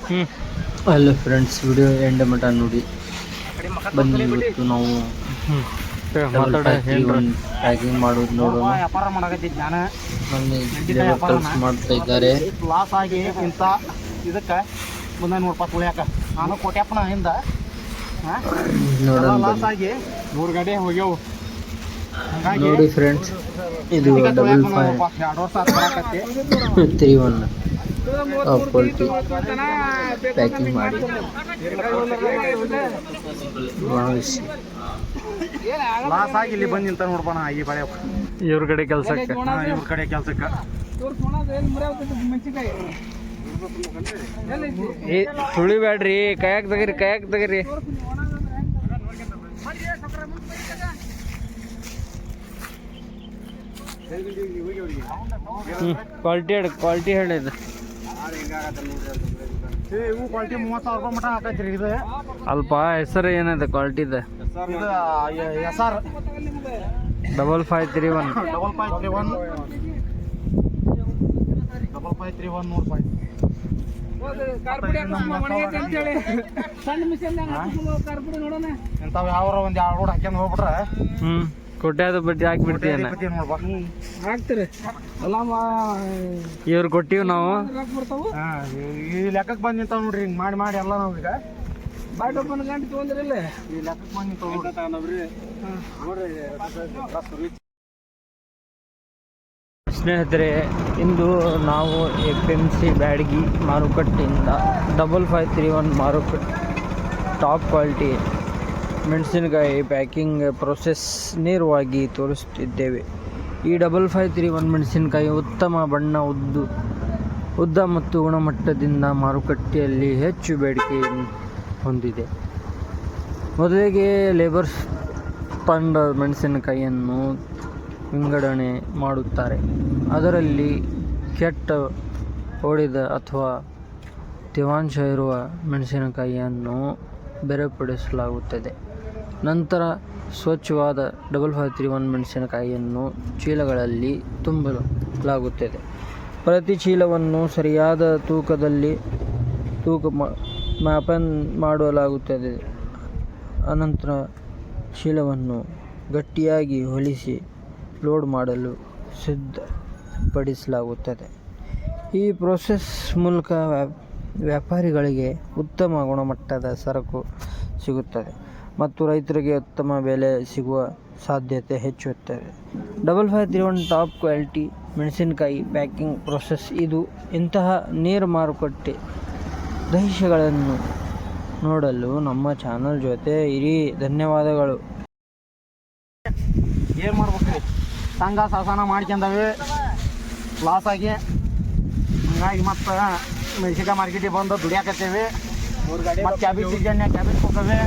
Hello friends, video end ಮಟ ನೋಡಿ ಬನ್ನಿ. ಇವತ್ತು ನಾವು ಪ್ಯಾಕಿಂಗ್ ಮಾಡೋದು ನೋಡೋಣ. ಬನ್ನಿ, ಕೆಲಸ ಮಾಡ್ತಾ ಇದ್ದಾರೆ. ಲಾಸ್ ಆಗಿ ಇಂಥ ಇದಕ್ಕೆ ಮುಂದೆ 100 ರೂಪಾಯಿ ತುಳಿಯಾಕ ನಾನು ಕೊಟ್ಯಪ್ಪನ ಹಿಂದ ಲಾಸ್ ಆಗಿ 100 ಗಾಡಿ ಹೋಗ್ಯವು. ನೋಡಿ ಫ್ರೆಂಡ್ಸ್, ಇದು 5531 ಕ್ವಾಲಿಟಿ ಪ್ಯಾಕಿಂಗ್ ಮಾಡಿ ಲಾಸ್ ಆಗಿ ಇಲ್ಲಿ ಬಂದು ನಿಂತ ನೋಡ್ಬೋಣ. ಈ ಬಳೆ ಇವ್ರ ಕಡೆ ಕೆಲಸಕ್ಕೆ ಇವ್ರ ಕಡೆ ಕೆಲ್ಸಕ್ಕೆ ತುಳಿಬ್ಯಾಡ್ರಿ, ಕೈಯಾಗ ತೆಗೀರಿ. ಕ್ವಾಲಿಟಿ ಹೇಳಿದ ಇವು ಕ್ವಾಲಿಟಿ 30,000 ರೂಪಾಯಿ ಮಟ ಹಾಕೈತ್ರಿ. ಇದು ಅಲ್ಪ ಹೆಸರು ಏನಿದೆ ಕ್ವಾಲಿಟಿದ? ಇದು SR 5531 5531 100 ರೂಪಾಯಿ. ಇಂಥವು ಯಾವ ಒಂದು 2 ರೋಡ್ ಹಾಕ್ಯಂಡ್ ಹೋಗ್ಬಿಟ್ರೆ ಕೊಟ್ಟಾದ ಬಡ್ಡಿ ಹಾಕ್ಬಿಡ್ತೀಯನ್ನ ಹಾಕ್ತಿರಿ ಎಲ್ಲ ಇವ್ರು ಕೊಟ್ಟಿವಿ ನಾವು. ಈ ಲೆಕ್ಕಕ್ಕೆ ಬಂದು ನಿಂತಾವ ನೋಡ್ರಿ. ಹಿಂಗೆ ಮಾಡಿ ಎಲ್ಲ ನಾವು ಈಗ ಬಾಟ್ ಓಪನ್ ಗಂಟೆ ತೊಗೊಂಡ್ರಿಲ್ಲ ಈ ಲೆಕ್ಕಕ್ಕೆ ಬಂದು ನಿಂತಾವ್ರಿ. ಸ್ನೇಹಿತರೆ, ಇಂದು ನಾವು APMC ಬ್ಯಾಡಗಿ ಮಾರುಕಟ್ಟೆಯಿಂದ 5531 ಮಾರುಕಟ್ಟೆ ಟಾಪ್ ಕ್ವಾಲಿಟಿ ಮೆಣಸಿನಕಾಯಿ ಪ್ಯಾಕಿಂಗ್ ಪ್ರೊಸೆಸ್ ನೇರವಾಗಿ ತೋರಿಸುತ್ತಿದ್ದೇವೆ. ಈ 5531 ಮೆಣಸಿನಕಾಯಿ ಉತ್ತಮ ಬಣ್ಣ, ಉದ್ದ ಮತ್ತು ಗುಣಮಟ್ಟದಿಂದ ಮಾರುಕಟ್ಟೆಯಲ್ಲಿ ಹೆಚ್ಚು ಬೇಡಿಕೆ ಹೊಂದಿದೆ. ಮೊದಲಿಗೆ ಲೇಬರ್ ಫಂಡ್ ಮೆಣಸಿನಕಾಯಿಯನ್ನು ವಿಂಗಡಣೆ ಮಾಡುತ್ತಾರೆ. ಅದರಲ್ಲಿ ಕೆಟ್ಟ, ಒಡೆದ ಅಥವಾ ತೇವಾಂಶ ಇರುವ ಮೆಣಸಿನಕಾಯಿಯನ್ನು ಬೇರ್ಪಡಿಸಲಾಗುತ್ತದೆ. ನಂತರ ಸ್ವಚ್ಛವಾದ 5531 ಮೆಣಸಿನಕಾಯಿಯನ್ನು ಚೀಲಗಳಲ್ಲಿ ತುಂಬಲಾಗುತ್ತದೆ. ಪ್ರತಿ ಚೀಲವನ್ನು ಸರಿಯಾದ ತೂಕದಲ್ಲಿ ಮಾಪನ ಮಾಡಲಾಗುತ್ತದೆ. ಅನಂತರ ಚೀಲವನ್ನು ಗಟ್ಟಿಯಾಗಿ ಹೊಲಿಸಿ ಲೋಡ್ ಮಾಡಲು ಸಿದ್ಧಪಡಿಸಲಾಗುತ್ತದೆ. ಈ ಪ್ರೋಸೆಸ್ ಮೂಲಕ ವ್ಯಾಪಾರಿಗಳಿಗೆ ಉತ್ತಮ ಗುಣಮಟ್ಟದ ಸರಕು ಸಿಗುತ್ತದೆ ಮತ್ತು ರೈತರಿಗೆ ಉತ್ತಮ ಬೆಲೆ ಸಿಗುವ ಸಾಧ್ಯತೆ ಹೆಚ್ಚುತ್ತದೆ. 5531 ಟಾಪ್ ಕ್ವಾಲಿಟಿ ಮೆಣಸಿನಕಾಯಿ ಪ್ಯಾಕಿಂಗ್ ಪ್ರೋಸೆಸ್ ಇದು. ಇಂತಹ ನೇರ ಮಾರುಕಟ್ಟೆ ದೃಶ್ಯಗಳನ್ನು ನೋಡಲು ನಮ್ಮ ಚಾನಲ್ ಜೊತೆ ಇರಿ. ಧನ್ಯವಾದಗಳು. ಏನು ಮಾಡ್ಬೇಕ್ರಿ, ಸಂಘ ಶಾಸನ ಮಾಡ್ಕೊಂಡವೆ ಲಾಸ್ ಆಗಿ. ಹಂಗಾಗಿ ಮತ್ತು ಮೆಣಸಿನಕಾಯಿ ಮಾರ್ಕೆಟಿಗೆ ಬಂದು ದುಡಿಯಾಕತ್ತೇವೆ. ಮತ್ತು ಕ್ಯಾಬೇಜ್ ಸೀಸನ್ಯಾಗ ಕ್ಯಾಬೇಜ್ ಹೋಗ್ತವೆ.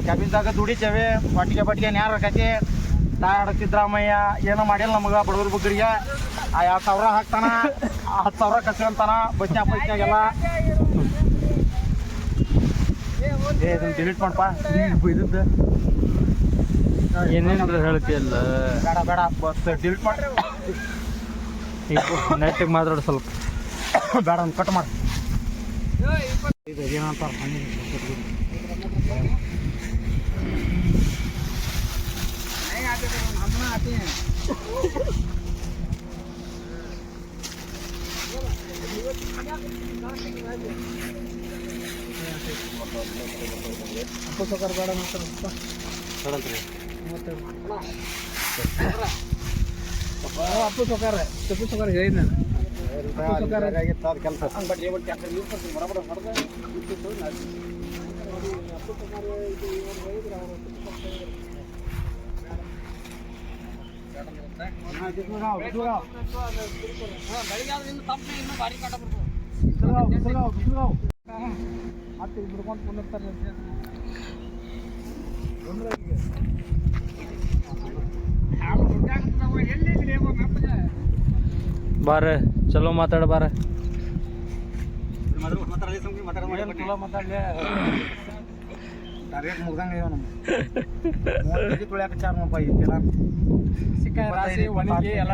ಕ್ಯಾಬೇಜ್ದಾಗ ದುಡಿತೇವೆ. ಬಟ್ಟಿಗೆ ನ್ಯಾರ ಆಕತಿ. ತಾಯಾಡ ಸಿದ್ದರಾಮಯ್ಯ ಏನೋ ಮಾಡಿಲ್ಲ ನಮಗೆ ಬಡವ್ರ ಬಗ್ಗರಿಗೆ. 2,000 ಹಾಕ್ತಾನ, 10,000 ಕಸ್ಕೊಂತಾನ ಬಸ್ನ್ಯಾಗೆಲ್ಲ. ಇದನ್ನು ಡಿಲೀಟ್ ಮಾಡಪ್ಪ. ಇದ್ದದ್ದು ಏನೇನು ಹೇಳ್ತೀಯಲ್ಲ, ಬೇಡ ಬಸ್ ಡಿಲೀಟ್ ಮಾಡಿ. ನೆಟ್ಟಿಗೆ ಮಾತಾಡೋ ಸ್ವಲ್ಪ ಬೇಡ ಒಂದು ಕಟ್ ಮಾಡಿ. ಇದು ಏನಂತಾರೆ ಅಪ್ಪ ಸೊಕರ್ ಬೇಡ ಅಪ್ಪು ಸೊಕಾರ ಹೇಳಿ ನಾನು ಕೆಲಸ ಬಿಡ್ಕೊಂಡು ಬಂದಿರ್ತಾರೆ. ಬಾರ ಚಲೋ ಮಾತಾಡ ಬಾರ. ರೇಟ್ ಮುಗ್ದಂಗೆ ಇವ ನಮ್ಮ 30 ಕೆಜಿ ತುಳಿಯಾಕ ಚಾರ್ ರೂಪಾಯಿ ಸಿಕ್ಕ ರಾಶಿ ಒಣಗಿ ಎಲ್ಲ